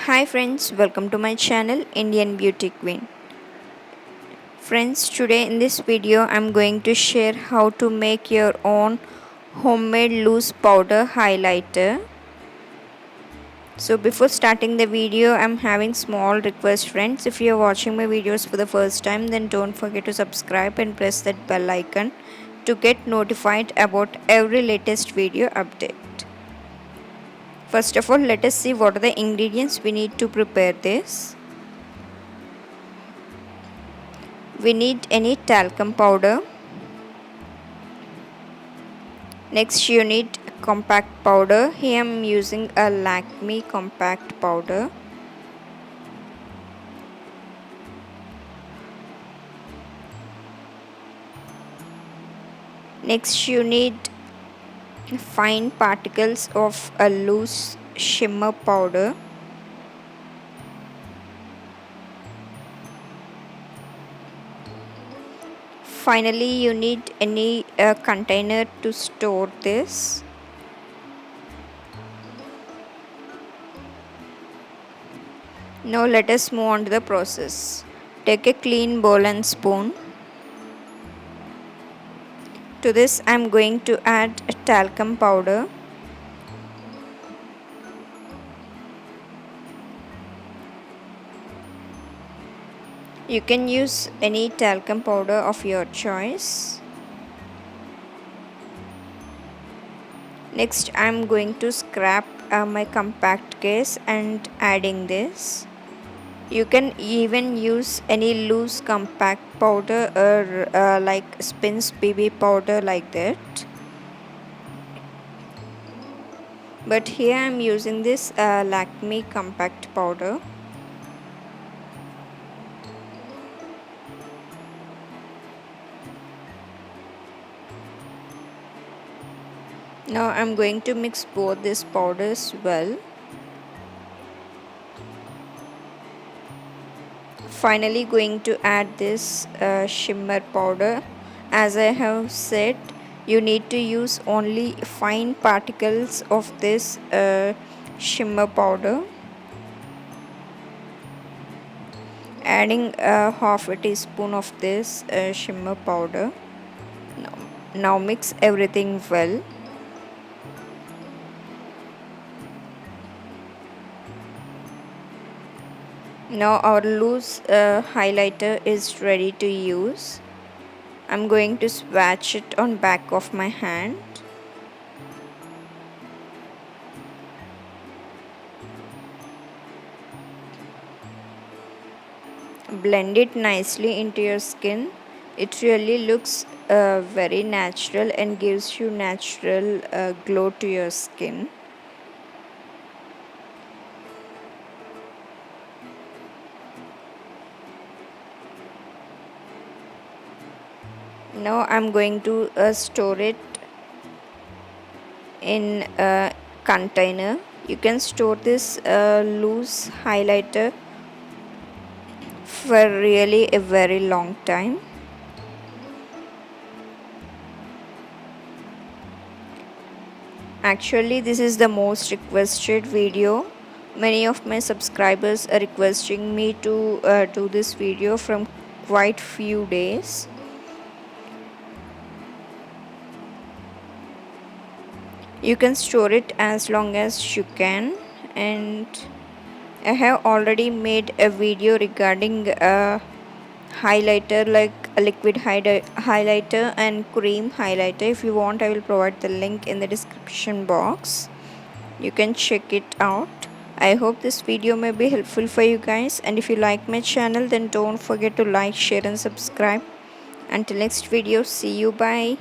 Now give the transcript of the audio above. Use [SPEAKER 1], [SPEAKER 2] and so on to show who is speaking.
[SPEAKER 1] Hi friends, welcome to my channel Indian Beauty Queen. Friends, today in this video I'm going to share how to make your own homemade loose powder highlighter. So before starting the video, I'm having small request friends. If you are watching my videos for the first time, then don't forget to subscribe and press that bell icon to get notified about every latest video update. First of all, let us see what are the ingredients we need to prepare this. We need any talcum powder. Next you need compact powder. Here I am using a Lakme compact powder. Next you need fine particles of a loose shimmer powder. Finally you need any container to store this. Now let us move on to the process. Take a clean bowl and spoon. To this I am going to add talcum powder. You can use any talcum powder of your choice. Next I am going to scrap my compact case and adding this. You can even use any loose compact powder or like Spins BB powder like that. But here I am using this Lakme compact powder. Now I am going to mix both these powders well. Finally going to add this shimmer powder. As I have said, you need to use only fine particles of this shimmer powder. Adding half a teaspoon of this shimmer powder. Now mix everything well. Now our loose highlighter is ready to use. I'm going to swatch it on back of my hand. Blend it nicely into your skin. It really looks very natural and gives you natural glow to your skin. Now I'm going to store it in a container. You can store this loose highlighter for really a very long time. Actually, this is the most requested video. Many of my subscribers are requesting me to do this video from quite few days. You can store it as long as you can, and I have already made a video regarding a highlighter, like a liquid highlighter and cream highlighter. If you want, I will provide the link in the description box. You can check it out. I hope this video may be helpful for you guys, and if you like my channel, then don't forget to like, share and subscribe. Until next video, see you, bye.